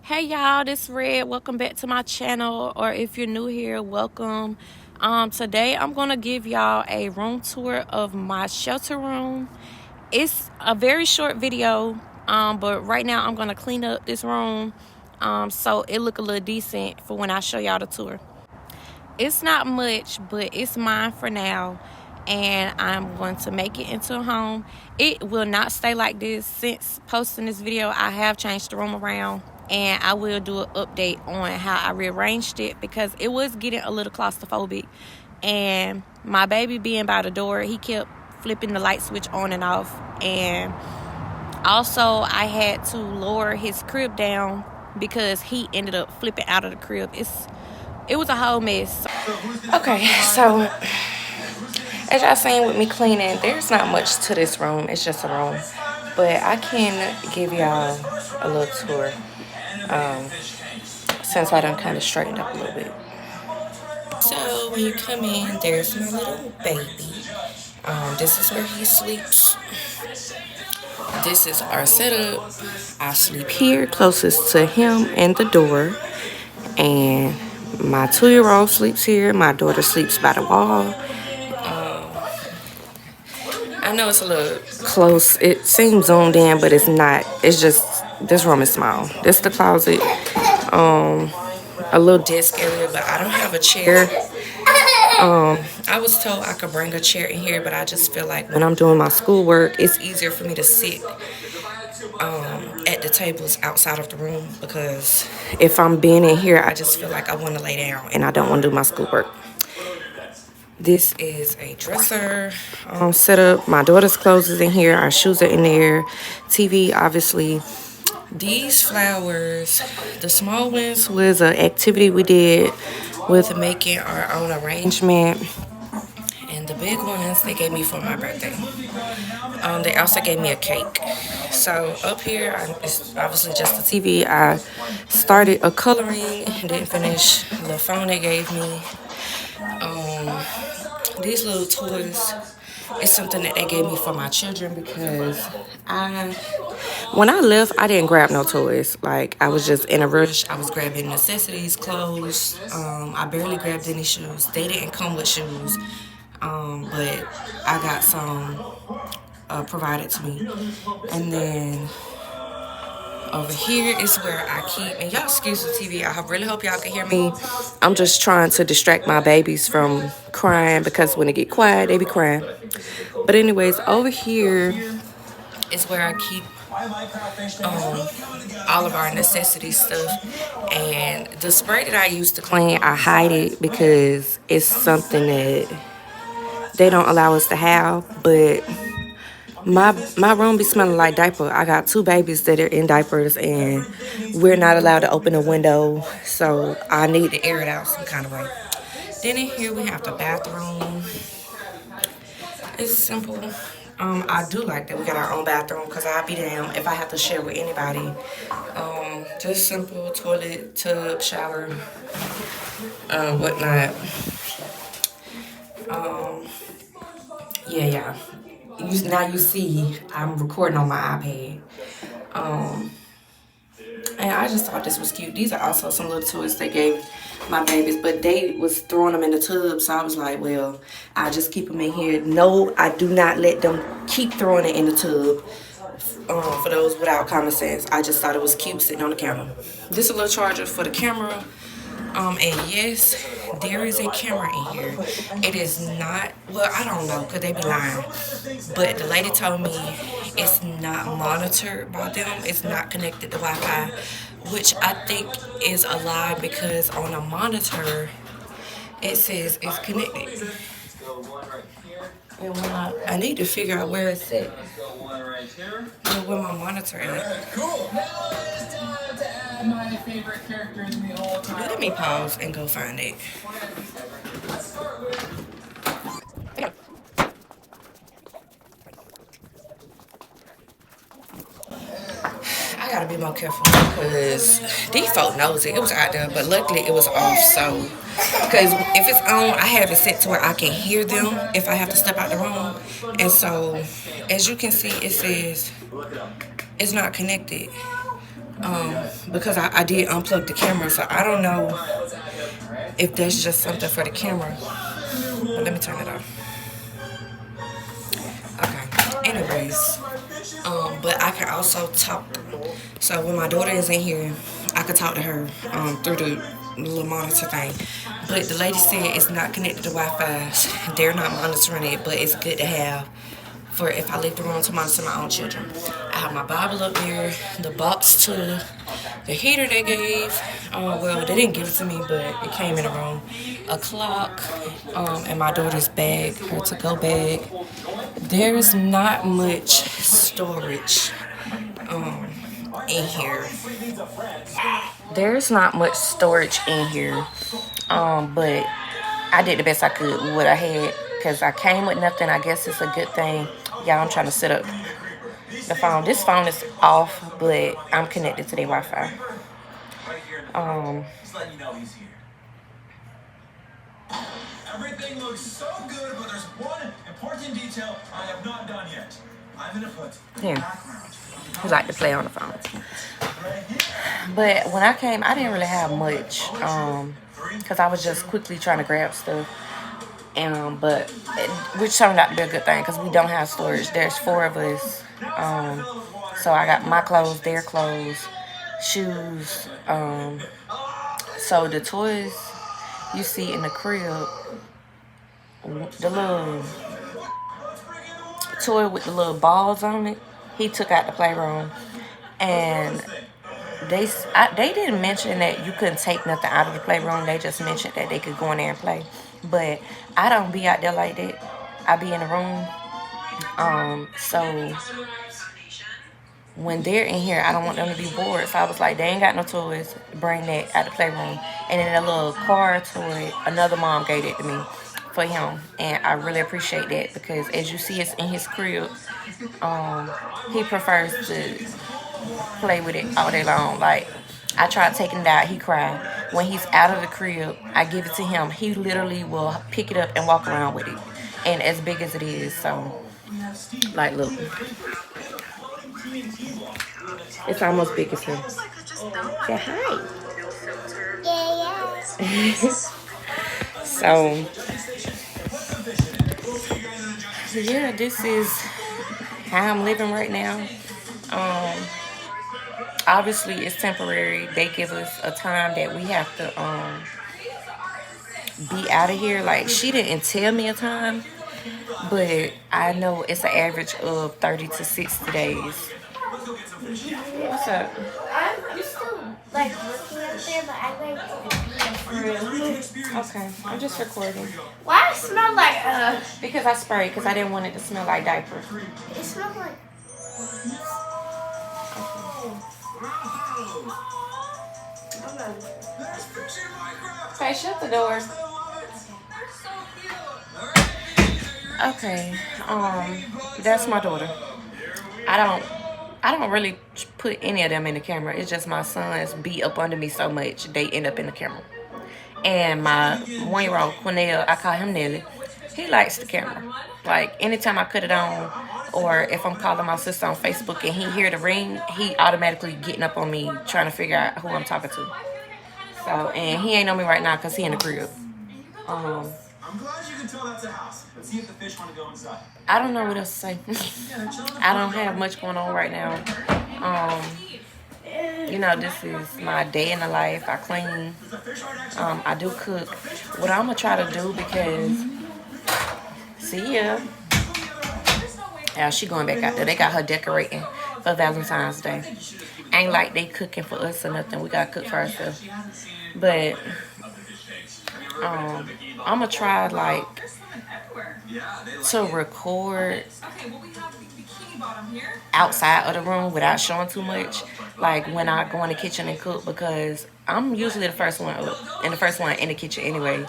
Hey y'all, this is Red. Welcome back to my channel, or if you're new here, welcome. Today I'm gonna give y'all a room tour of my shelter room. It's a very short video, but right now I'm gonna clean up this room so it look a little decent for when I show y'all the tour. It's not much, but it's mine for now, and I'm going to make it into a home. It will not stay like this. Since posting this video, I have changed the room around, and I will do an update on how I rearranged it because it was getting a little claustrophobic, and my baby being by the door, he kept flipping the light switch on and off, and also I had to lower his crib down because he ended up flipping out of the crib. It was a whole mess. Okay, so as y'all seen with me cleaning, there's not much to this room. It's just a room. But I can give y'all a little tour since I done kind of straightened up a little bit. So when you come in, there's my little baby. This is where he sleeps. This is our setup. I sleep here closest to him and the door. And my 2-year-old sleeps here. My daughter sleeps by the wall. I know it's a little close. It seems zoomed in, but it's not. It's just, this room is small. This is the closet. A little desk area, but I don't have a chair. I was told I could bring a chair in here, but I just feel like when I'm doing my schoolwork, it's easier for me to sit at the tables outside of the room, because if I'm being in here, I just feel like I want to lay down and I don't want to do my schoolwork. This is a dresser setup. My daughter's clothes is in here. Our shoes are in there. TV, obviously. These flowers, the small ones was an activity we did with making our own arrangement. And the big ones, they gave me for my birthday. They also gave me a cake. So up here, it's obviously just the TV. I started a coloring and didn't finish. The phone they gave me. These little toys is something that they gave me for my children because when I left, I didn't grab no toys. Like, I was just in a rush. I was grabbing necessities, clothes. I barely grabbed any shoes. They didn't come with shoes, but I got some provided to me. And then over here is where I keep, and y'all excuse the TV, I really hope y'all can hear me. I'm just trying to distract my babies from crying, because when they get quiet, they be crying. But anyways, over here is where I keep all of our necessity stuff. And the spray that I use to clean, I hide it because it's something that they don't allow us to have. But my room be smelling like diaper. I got 2 babies that are in diapers, and we're not allowed to open a window, so I need to air it out some kind of way. Then in here we have the bathroom. It's simple. I do like that we got our own bathroom, because I'll be damned if I have to share with anybody. Just simple toilet, tub, shower, whatnot. Yeah. Now you see I'm recording on my iPad. And I just thought this was cute. These are also some little toys they gave my babies, but they was throwing them in the tub, so I was like, well, I just keep them in here. No, I do not let them keep throwing it in the tub. For those without common sense, I just thought it was cute sitting on the counter. This is a little charger for the camera. And yes, there is a camera in here. It is not, well, I don't know, because they be lying. But the lady told me it's not monitored by them. It's not connected to Wi-Fi, which I think is a lie, because on a monitor, it says it's connected. And when I need to figure out where it's at. Where my monitor is. My favorite characters in the whole time. Let me pause and go find it. I gotta be more careful, because these folk knows it. It was out there, but luckily it was off. So, because if it's on, I have it set to where I can hear them if I have to step out the room. And so, as you can see, it says it's not connected. because I did unplug the camera, so I don't know if that's just something for the camera. But let me turn it off. Okay. Anyways, but I can also talk. So when my daughter is in here, I can talk to her through the little monitor thing. But the lady said it's not connected to Wi-Fi. They're not monitoring it, but it's good to have for if I leave the room to monitor my own children. I have my Bible up there, the box to the heater they gave. Well, they didn't give it to me, but it came in the room. A clock, and my daughter's bag, her to-go bag. There's not much storage in here. There's not much storage in here, but I did the best I could with what I had because I came with nothing. I guess it's a good thing. Y'all, I'm trying to set up the phone. This phone is off, but I'm connected to the Wi-Fi. Everything looks so good, but there's one important detail I have not done yet. I'm gonna put background. He like to play on the phone. But when I came, I didn't really have much, because I was just quickly trying to grab stuff. But which turned out to be a good thing because we don't have storage. There's 4 of us. So I got my clothes, their clothes, shoes. So the toys you see in the crib, the little toy with the little balls on it, he took out the playroom. And they didn't mention that you couldn't take nothing out of the playroom. They just mentioned that they could go in there and play. But I don't be out there like that. I be in the room. So when they're in here, I don't want them to be bored. So I was like, they ain't got no toys. Bring that out the playroom. And then a little car toy, another mom gave it to me for him. And I really appreciate that because as you see, it's in his crib. He prefers to play with it all day long. Like, I tried taking it out, he cried. When he's out of the crib, I give it to him. He literally will pick it up and walk around with it. And as big as it is, so, like, look. It's almost big as him. Say hi. Yeah. So, yeah, this is how I'm living right now. Obviously it's temporary. They give us a time that we have to be out of here. Like, she didn't tell me a time, but I know it's an average of 30 to 60 days. What's up? I'm still like looking up there, but I like. Okay, I'm just recording. Why it smell like Because I sprayed, because I didn't want it to smell like diaper. It smells like. Okay, shut the doors. Okay, that's my daughter. I don't really put any of them in the camera. It's just my sons be up under me so much they end up in the camera. And my 1-year-old Cornell, I call him Nelly. He likes the camera. Like, anytime I cut it on, or if I'm calling my sister on Facebook and he hear the ring, he automatically getting up on me trying to figure out who I'm talking to. So, and he ain't on me right now because he in the crib. I'm glad you can tell that's a house. Let's see if the fish want to go inside. I don't know what else to say. I don't have much going on right now. You know, this is my day in the life. I clean. I do cook. What I'm gonna try to do, because see ya. Yeah, she going back out there. They got her decorating for Valentine's Day. Ain't like they cooking for us or nothing. We gotta cook for ourselves. But I'm gonna try like to record outside of the room without showing too much, like when I go in the kitchen and cook, because I'm usually the first one up and the first one in the kitchen anyway,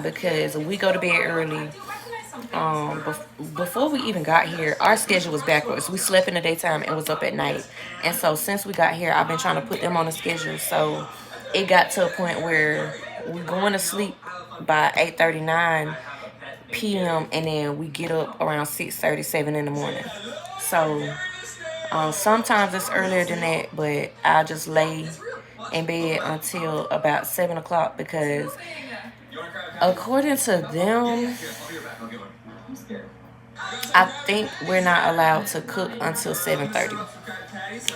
because we go to bed early. Before we even got here, our schedule was backwards. We slept in the daytime and was up at night. And so since we got here, I've been trying to put them on a schedule. So it got to a point where we're going to sleep by 8:39 p.m. and then we get up around 6:37 in the morning. So Sometimes it's earlier than that, but I just lay in bed until about 7 o'clock because, according to them, I think we're not allowed to cook until 7:30.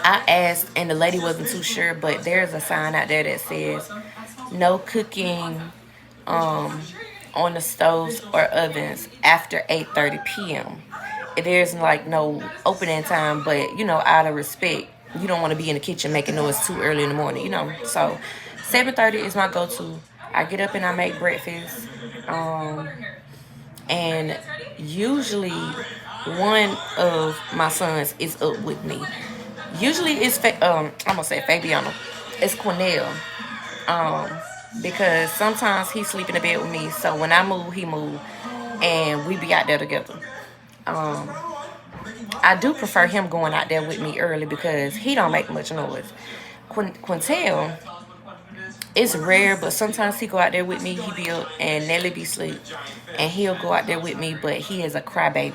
I asked, and the lady wasn't too sure, but there's a sign out there that says no cooking um, on the stoves or ovens after 8:30 p.m. There's like no opening time, but out of respect, you don't want to be in the kitchen making noise too early in the morning. So 7:30 is my go-to. I get up and I make breakfast. And usually one of my sons is up with me. Usually it's I'm gonna say Fabiano. It's Cornell. Um, because sometimes he sleep in the bed with me. So when I move, he move, and we be out there together. Um, I do prefer him going out there with me early because he don't make much noise. Quintel, it's rare, but sometimes he go out there with me. He be up and Nelly be asleep, and he'll go out there with me. But he is a crybaby,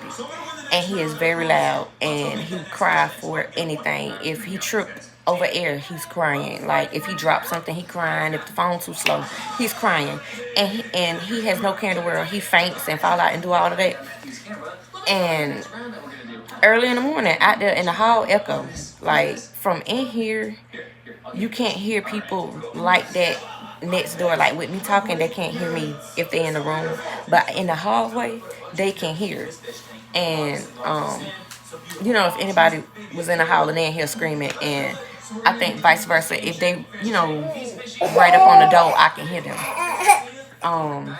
and he is very loud, and he cry for anything. If he trip over air, he's crying. Like if he drops something, he crying. If the phone too slow, he's crying, and he has no care in the world. He faints and fall out and do all of that. And early in the morning, out there in the hall echo, like from in here, you can't hear people like that next door. Like with me talking, they can't hear me if they're in the room, but in the hallway they can hear. And if anybody was in the hall and they in here screaming, and I think vice versa, if they right up on the door, I can hear them. um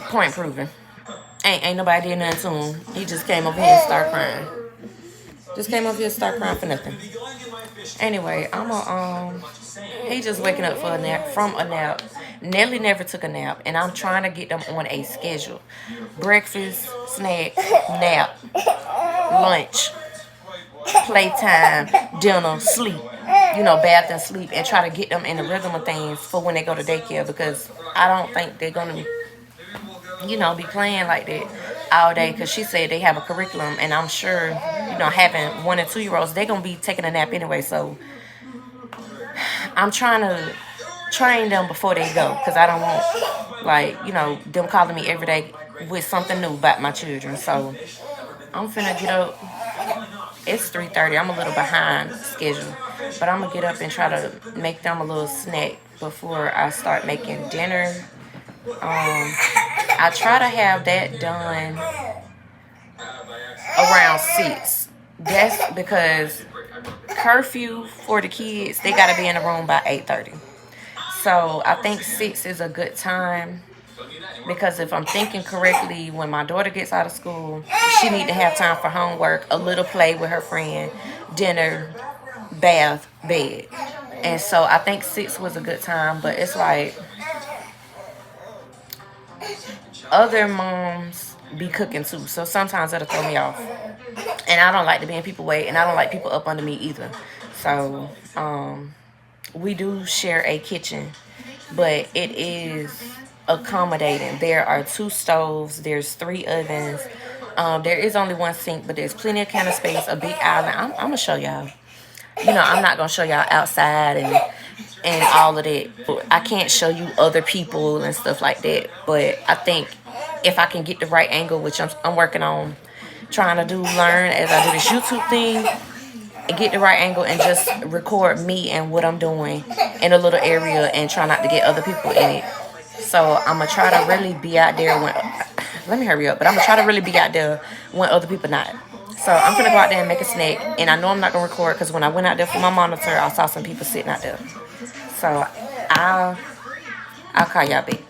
Point proven. Ain't nobody did nothing to him. He just came over here and started crying. Just came over here and started crying for nothing. Anyway, he just waking up from a nap. Nelly never took a nap, and I'm trying to get them on a schedule. Breakfast, snack, nap, lunch, playtime, dinner, sleep. Bath and sleep, and try to get them in the rhythm of things for when they go to daycare, because I don't think they're gonna be playing like that all day, because she said they have a curriculum, and I'm sure, having 1 and 2 year olds, they're going to be taking a nap anyway. So I'm trying to train them before they go, because I don't want, them calling me every day with something new about my children. So I'm finna get up. It's 3:30. I'm a little behind schedule, but I'm going to get up and try to make them a little snack before I start making dinner. I try to have that done around 6. That's because curfew for the kids, they got to be in the room by 8:30. So I think 6 is a good time, because if I'm thinking correctly, when my daughter gets out of school, she need to have time for homework, a little play with her friend, dinner, bath, bed. And so I think 6 was a good time, but it's like other moms be cooking too, so sometimes it'll throw me off, and I don't like to be in people way, and I don't like people up under me either. So we do share a kitchen, but it is accommodating. There are 2 stoves, there's 3 ovens, there is only 1 sink, but there's plenty of counter space, a big island. I'm gonna show y'all. I'm not gonna show y'all outside and all of that. I can't show you other people and stuff like that. But I think if I can get the right angle, which I'm working on trying to learn as I do this YouTube thing, and get the right angle and just record me and what I'm doing in a little area and try not to get other people in it. So I'm going to try to really be out there when, let me hurry up, but I'm going to try to really be out there when other people not. So I'm going to go out there and make a snack, and I know I'm not going to record because when I went out there for my monitor, I saw some people sitting out there. So I'll call y'all back.